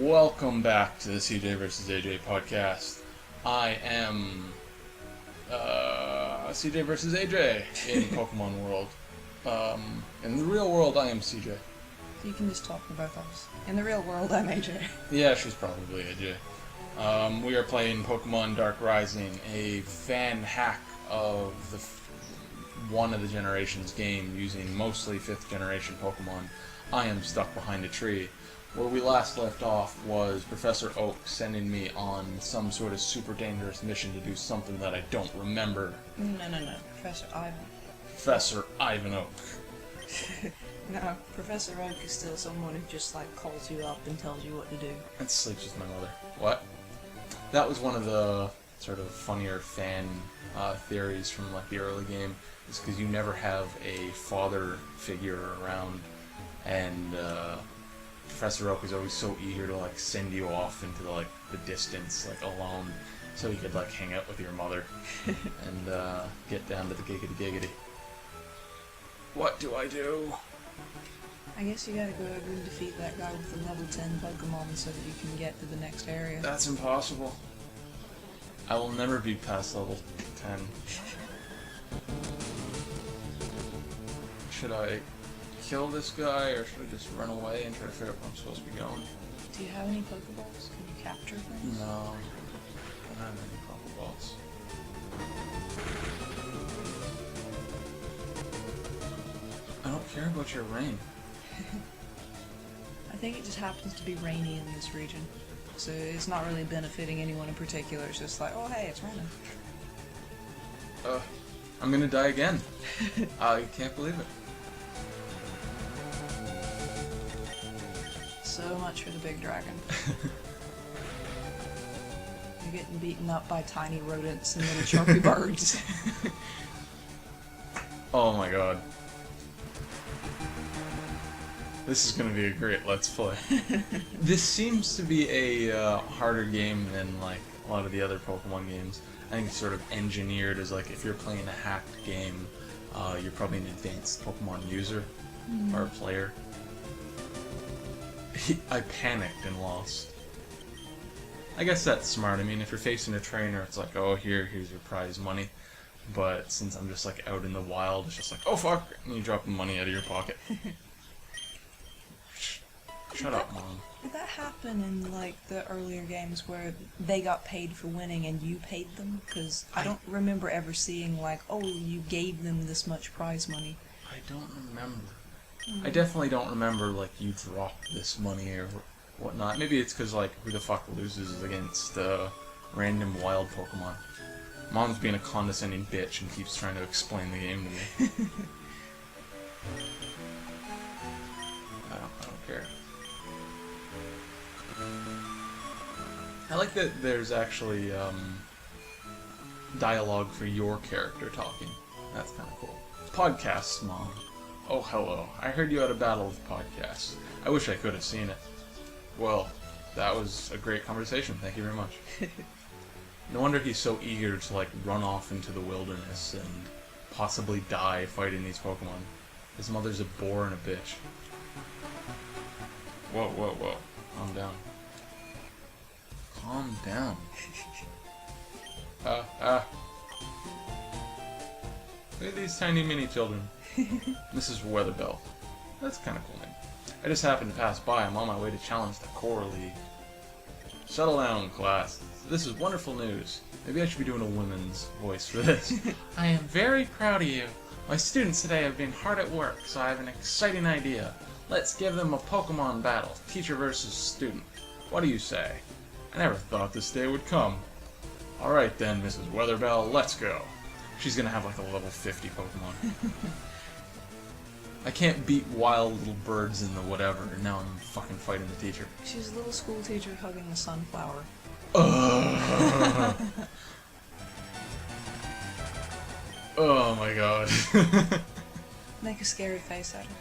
Welcome back to the CJ vs. AJ podcast. I am CJ vs. AJ in Pokemon World. In the real world, I am CJ. You can just talk for both of us. In the real world, I'm AJ. Yeah, she's probably AJ. We are playing Pokemon Dark Rising, a fan hack of one of the generation's game using mostly 5th generation Pokemon. I am stuck behind a tree. Where we last left off was Professor Oak sending me on some sort of super dangerous mission to do something that I don't remember. No. Professor Ivan. Professor Ivan Oak. No, Professor Oak is still someone who just, calls you up and tells you what to do. And sleeps with my mother. What? That was one of the sort of funnier fan theories from, the early game. Is because you never have a father figure around, and, Professor Oak is always so eager to send you off into the distance alone, so you could hang out with your mother and get down to the giggity. What do I do? I guess you gotta go over and defeat that guy with the level 10 Pokemon so that you can get to the next area. That's impossible. I will never be past level 10. Should I kill this guy, or should I just run away and try to figure out where I'm supposed to be going? Do you have any Pokeballs? Can you capture things? No. I don't have any Pokeballs. I don't care about your rain. I think it just happens to be rainy in this region. So it's not really benefiting anyone in particular. It's just oh hey, it's raining. I'm gonna die again. I can't believe it. So much for the big dragon. You're getting beaten up by tiny rodents and little chirpy birds. Oh my god. This is going to be a great Let's Play. This seems to be a harder game than a lot of the other Pokemon games. I think it's sort of engineered as if you're playing a hacked game, you're probably an advanced Pokemon user or player. I panicked and lost. I guess that's smart. I mean, if you're facing a trainer, it's oh, here's your prize money. But since I'm just out in the wild, it's just oh fuck, and you drop the money out of your pocket. Shut up, Mom. Did that happen in the earlier games where they got paid for winning and you paid them? Because I don't remember ever seeing oh, you gave them this much prize money. I don't remember. I definitely don't remember you dropped this money or whatnot. Maybe it's because who the fuck loses against random wild Pokemon. Mom's being a condescending bitch and keeps trying to explain the game to me. I don't care. I like that there's actually dialogue for your character talking. That's kind of cool. Podcasts, Mom. Oh, hello. I heard you had a battle with podcasts. I wish I could have seen it. Well, that was a great conversation. Thank you very much. No wonder he's so eager to run off into the wilderness and possibly die fighting these Pokemon. His mother's a bore and a bitch. Whoa. Calm down. Calm down. Look at these tiny mini children. Mrs. Weatherbell. That's kind of cool name. I just happened to pass by. I'm on my way to challenge the Core League. Settle down, class. This is wonderful news. Maybe I should be doing a woman's voice for this. I am very proud of you. My students today have been hard at work, so I have an exciting idea. Let's give them a Pokemon battle, teacher versus student. What do you say? I never thought this day would come. Alright then, Mrs. Weatherbell, let's go. She's gonna have a level 50 Pokemon. I can't beat wild little birds in the whatever, and now I'm fucking fighting the teacher. She's a little school teacher hugging a sunflower. Oh my god. Make a scary face at her.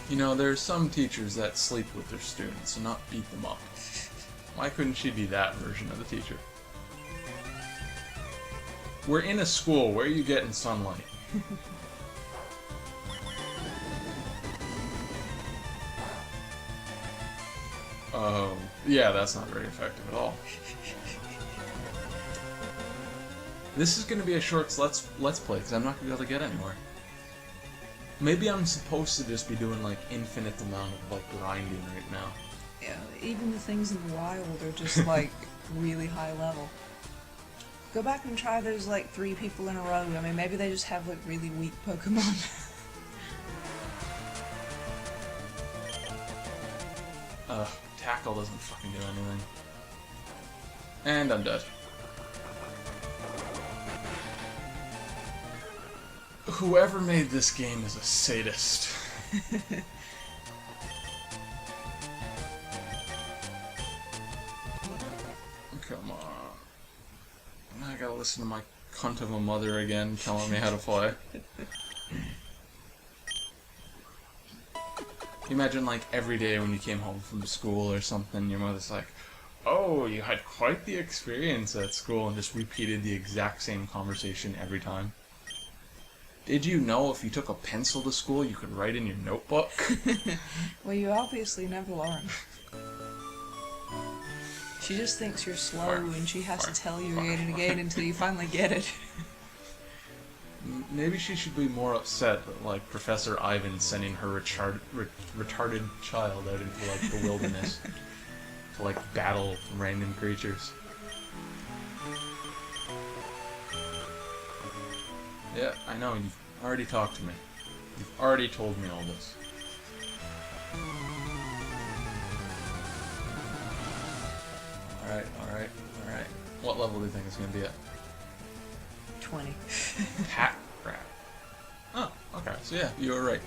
You know, there are some teachers that sleep with their students and not beat them up. Why couldn't she be that version of the teacher? We're in a school. Where are you getting sunlight? Yeah, that's not very effective at all. This is going to be a short let's play, because I'm not going to be able to get anywhere. Maybe I'm supposed to just be doing, like, infinite amount of, like, grinding right now. Yeah, even the things in the wild are just, like, really high level. Go back and try those, like, 3 people in a row. I mean, maybe they just have, like, really weak Pokemon. Tackle doesn't fucking do anything. And I'm dead. Whoever made this game is a sadist. Come on. I gotta listen to my cunt of a mother again telling me how to play. Imagine, like, every day when you came home from school or something, your mother's like, "Oh, you had quite the experience at school," and just repeated the exact same conversation every time. Did you know if you took a pencil to school, you could write in your notebook? Well, you obviously never learn. She just thinks you're slow, and she has to tell you again and again until you finally get it. Maybe she should be more upset that, like, Professor Ivan's sending her retarded child out into, like, the wilderness to, like, battle random creatures. Yeah, I know, you've already talked to me. You've already told me all this. Alright. What level do you think it's gonna be at? 20. Hat crap. Oh, okay, so yeah, you were right.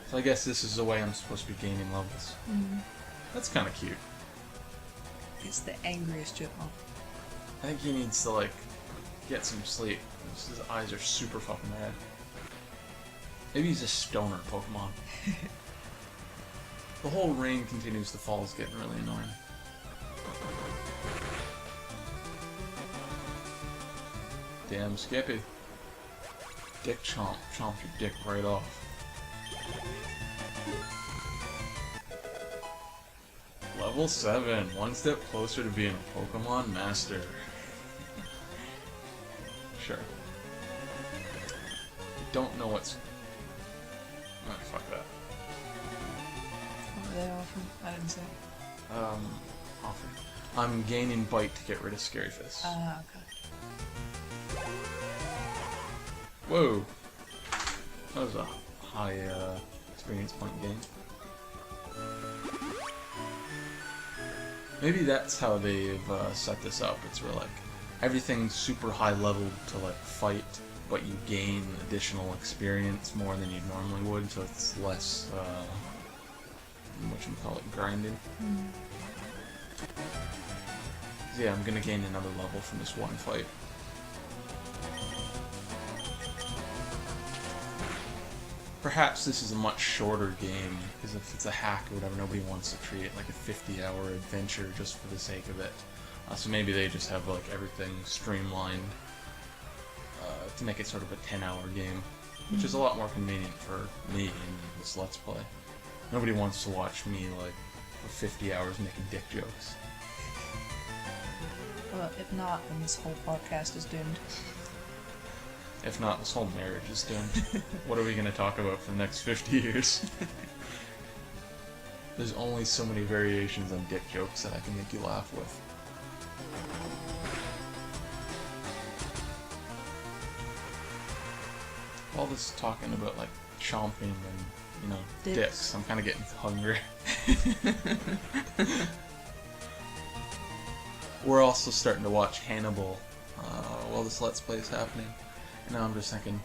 So I guess this is the way I'm supposed to be gaining levels. That's kinda cute. It's the angriest chipmunk. I think he needs to, like, get some sleep. His eyes are super fucking red. Maybe he's a stoner Pokemon. The whole rain continues to fall is getting really annoying. Damn Skippy. Dick chomp. Chomp your dick right off. Level 7. One step closer to being a Pokemon master. Sure. Don't know what's... Oh, fuck that. What were they offering? I didn't say. Offer. I'm gaining Bite to get rid of Scary Fist. Okay. Whoa! That was a high, experience point gain. Maybe that's how they've, set this up. It's where, like, everything's super high level to, like, fight, but you gain additional experience more than you normally would, so it's less, whatchamacallit, grinding. Yeah, I'm gonna gain another level from this one fight. Perhaps this is a much shorter game, because if it's a hack or whatever, nobody wants to treat it like a 50-hour adventure just for the sake of it. So maybe they just have, like, everything streamlined to make it sort of a 10-hour game, which is a lot more convenient for me in this Let's Play. Nobody wants to watch me, like, for 50 hours making dick jokes. Well, if not, then this whole podcast is doomed. If not, this whole marriage is doomed. What are we going to talk about for the next 50 years? There's only so many variations on dick jokes that I can make you laugh with. All this talking about, like, chomping and, you know, dicks. I'm kind of getting hungry. We're also starting to watch Hannibal while this Let's Play is happening. And now I'm just thinking,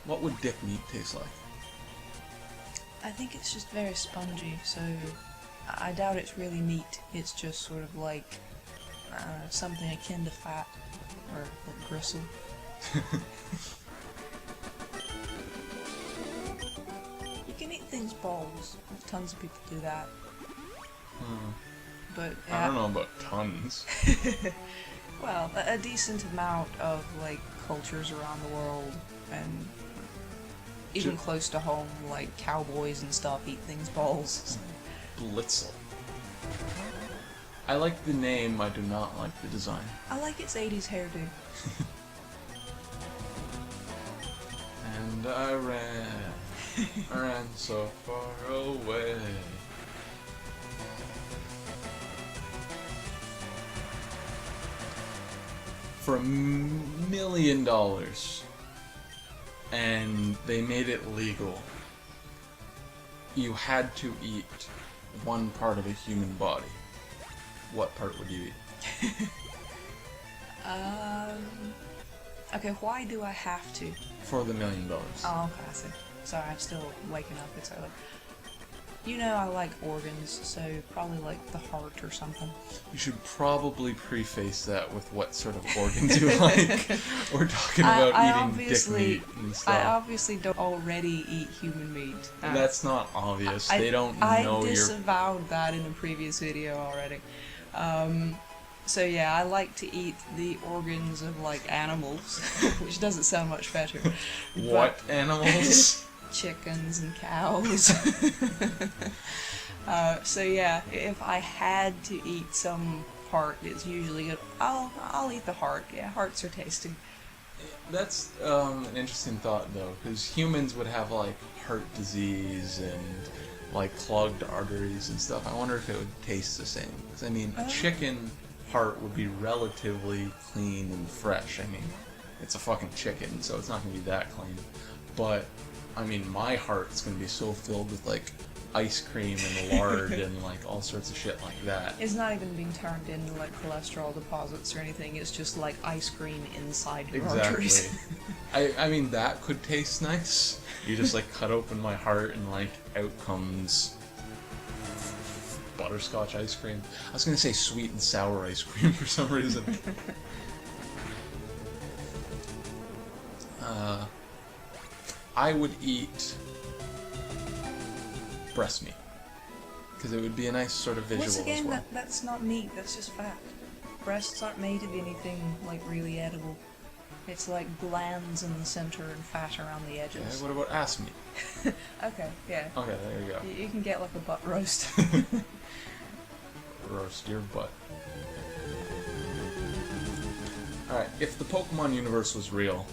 what would dick meat taste like? I think it's just very spongy, so I doubt it's really meat. It's just sort of like something akin to fat or like gristle. You can eat things balls. Tons of people do that. But yeah. I don't know about tons. Well, a decent amount of like cultures around the world, and even close to home, like cowboys and stuff eat things balls. Blitzel. I like the name, I do not like the design. I like its 80s hairdo. And I ran so far away. For $1 million, and they made it legal, you had to eat one part of a human body. What part would you eat? Okay, why do I have to? For the $1 million. Oh, okay, I see. Sorry, I'm still waking up, it's early. You know I like organs, so probably like the heart or something. You should probably preface that with what sort of organs you like. We're talking about eating dick meat and I stuff. obviously don't already eat human meat. That's not obvious. They don't know I you're... disavowed that in a previous video already. So yeah, I like to eat the organs of like animals, which doesn't sound much better. What animals? Chickens and cows. So yeah, if I had to eat some part, it's usually good. I'll eat the heart. Yeah, hearts are tasty. That's an interesting thought though, because humans would have like heart disease and like clogged arteries and stuff. I wonder if it would taste the same. Because I mean, a chicken heart would be relatively clean and fresh. I mean, it's a fucking chicken, so it's not gonna be that clean. But I mean, my heart's gonna be so filled with like ice cream and lard and like all sorts of shit like that. It's not even being turned into like cholesterol deposits or anything. It's just like ice cream inside your arteries. I mean, that could taste nice. You just like cut open my heart and like out comes butterscotch ice cream. I was gonna say sweet and sour ice cream for some reason. I would eat breast meat because it would be a nice sort of visual Once again, as well. that's not meat. That's just fat. Breasts aren't made of anything like really edible. It's like glands in the center and fat around the edges. Okay, what about ass meat? Okay, yeah. Okay, there you go. You can get like a butt roast. Roast your butt. Alright, if the Pokemon universe was real,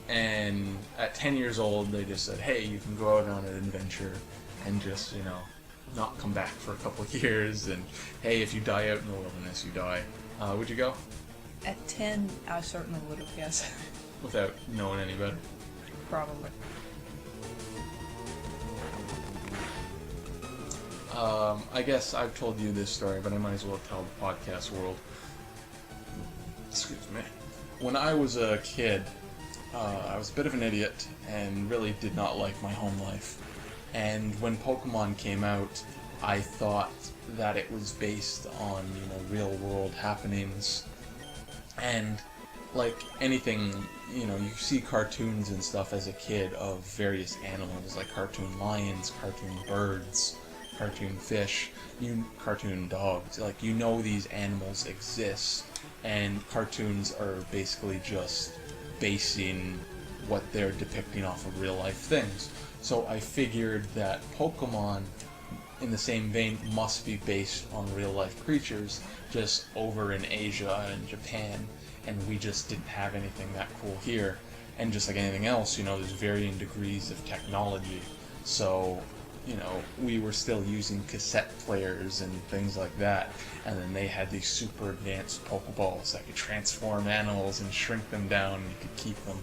and at 10 years old they just said, hey, you can go out on an adventure and just, you know, not come back for a couple of years, and hey, if you die out in the wilderness, you die. Would you go? At 10, I certainly would have, yes. Without knowing any better? Probably. I guess I've told you this story, but I might as well tell the podcast world. Excuse me. When I was a kid, I was a bit of an idiot and really did not like my home life. And when Pokemon came out, I thought that it was based on, you know, real world happenings. And like anything, you know, you see cartoons and stuff as a kid of various animals, like cartoon lions, cartoon birds, cartoon fish, cartoon dogs. Like, you know these animals exist, and cartoons are basically just basing what they're depicting off of real life things. So I figured that Pokemon, in the same vein, must be based on real life creatures, just over in Asia and Japan, and we just didn't have anything that cool here. And just like anything else, you know, there's varying degrees of technology. So, you know, we were still using cassette players and things like that, and then they had these super advanced Pokeballs that could transform animals and shrink them down, and you could keep them.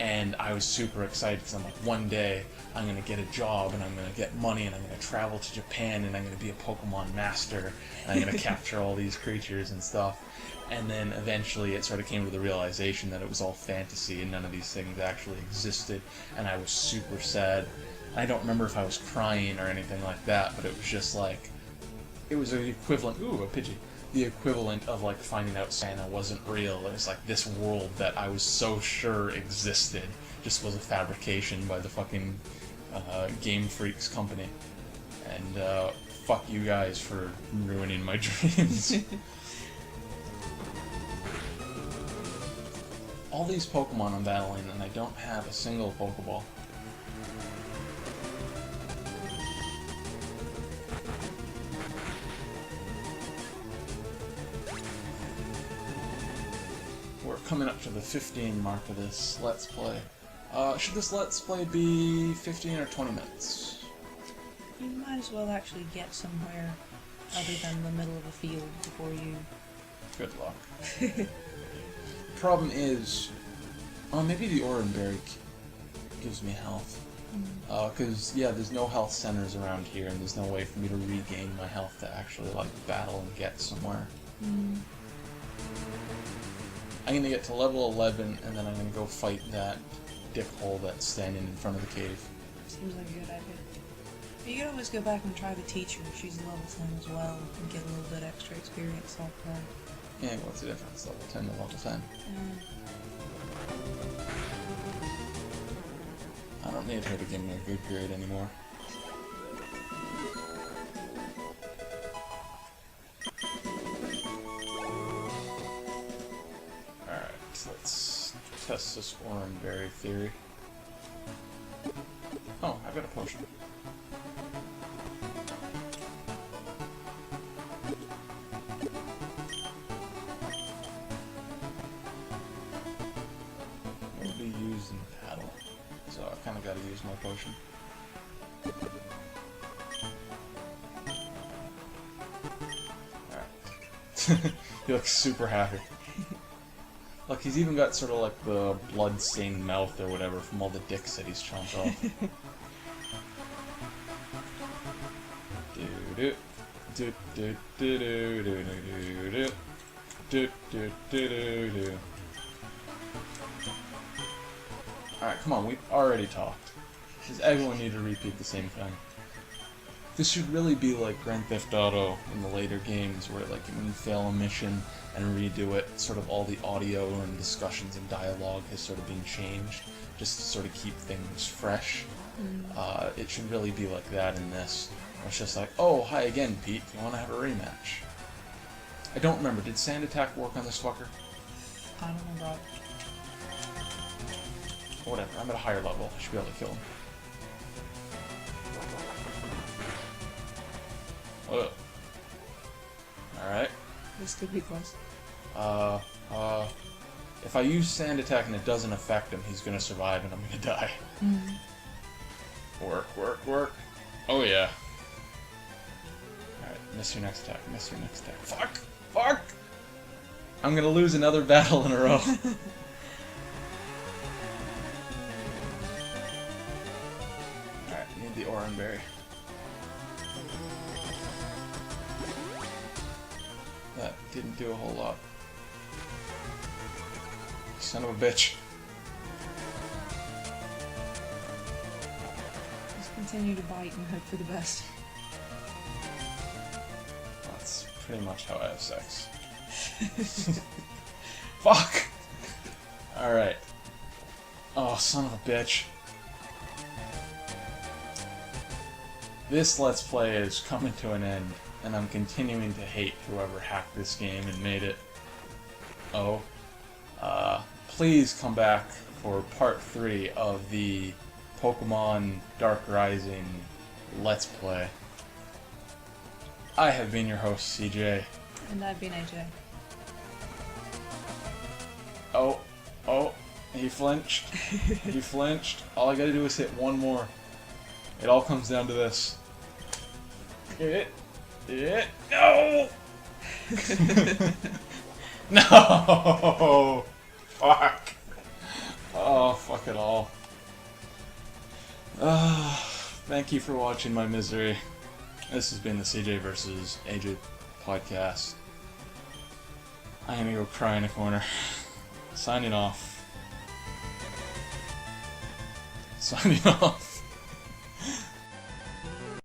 And I was super excited because I'm like, one day I'm going to get a job and I'm going to get money and I'm going to travel to Japan and I'm going to be a Pokemon master and I'm going to capture all these creatures and stuff. And then eventually it sort of came to the realization that it was all fantasy and none of these things actually existed, and I was super sad. I don't remember if I was crying or anything like that, but it was just like, it was the equivalent, ooh, a Pidgey, the equivalent of like finding out Santa wasn't real. It was like this world that I was so sure existed just was a fabrication by the fucking Game Freaks company. And fuck you guys for ruining my dreams. All these Pokemon I'm battling, and I don't have a single Pokeball. coming up to the 15 mark of this Let's Play. Should this Let's Play be 15 or 20 minutes? You might as well actually get somewhere other than the middle of a field before you... Good luck. Problem is, maybe the Oranberry gives me health. Because, yeah, there's no health centers around here, and there's no way for me to regain my health to actually, like, battle and get somewhere. I'm gonna get to level 11, and then I'm gonna go fight that dickhole that's standing in front of the cave. Seems like a good idea. But you can always go back and try the teacher. She's level 10 as well, and get a little bit extra experience off that. Yeah, what's the difference? Level 10 to level 10. I don't need her to give me a good grade anymore. Alright, so let's test this Oranberry theory. Oh, I've got a potion. It'll be used in battle, so I kind of got to use my potion. Alright. He looks super happy. Look, he's even got sort of like the blood-stained mouth or whatever from all the dicks that he's chomped off. Do do do do do do do do do do do. Alright, come on, we've already talked. Does everyone need to repeat the same thing? This should really be like Grand Theft Auto in the later games, where like when you fail a mission and redo it, sort of all the audio and discussions and dialogue has sort of been changed, just to sort of keep things fresh. It should really be like that in this. It's just like, oh, hi again, Pete, you want to have a rematch? I don't remember, did Sand Attack work on this fucker? I don't know about... Whatever, I'm at a higher level, I should be able to kill him. Alright. This could be close. If I use Sand Attack and it doesn't affect him, he's gonna survive and I'm gonna die. Work, work, work. Oh yeah. Alright, miss your next attack, miss your next attack. Fuck! Fuck! I'm gonna lose another battle in a row. Alright, need the Oranberry. That didn't do a whole lot. Son of a bitch. Just continue to bite and hope for the best. That's pretty much how I have sex. Fuck! Alright. Oh, son of a bitch. This Let's Play is coming to an end, and I'm continuing to hate whoever hacked this game and made it. Oh. Please come back for part 3 of the Pokemon Dark Rising Let's Play. I have been your host, CJ. And I've been AJ. Oh, he flinched. He flinched. All I gotta do is hit one more. It all comes down to this. No! No! Fuck. Oh, fuck it all. Thank you for watching my misery. This has been the CJ vs. AJ podcast. I'm gonna go cry in a corner. Signing off. Signing off.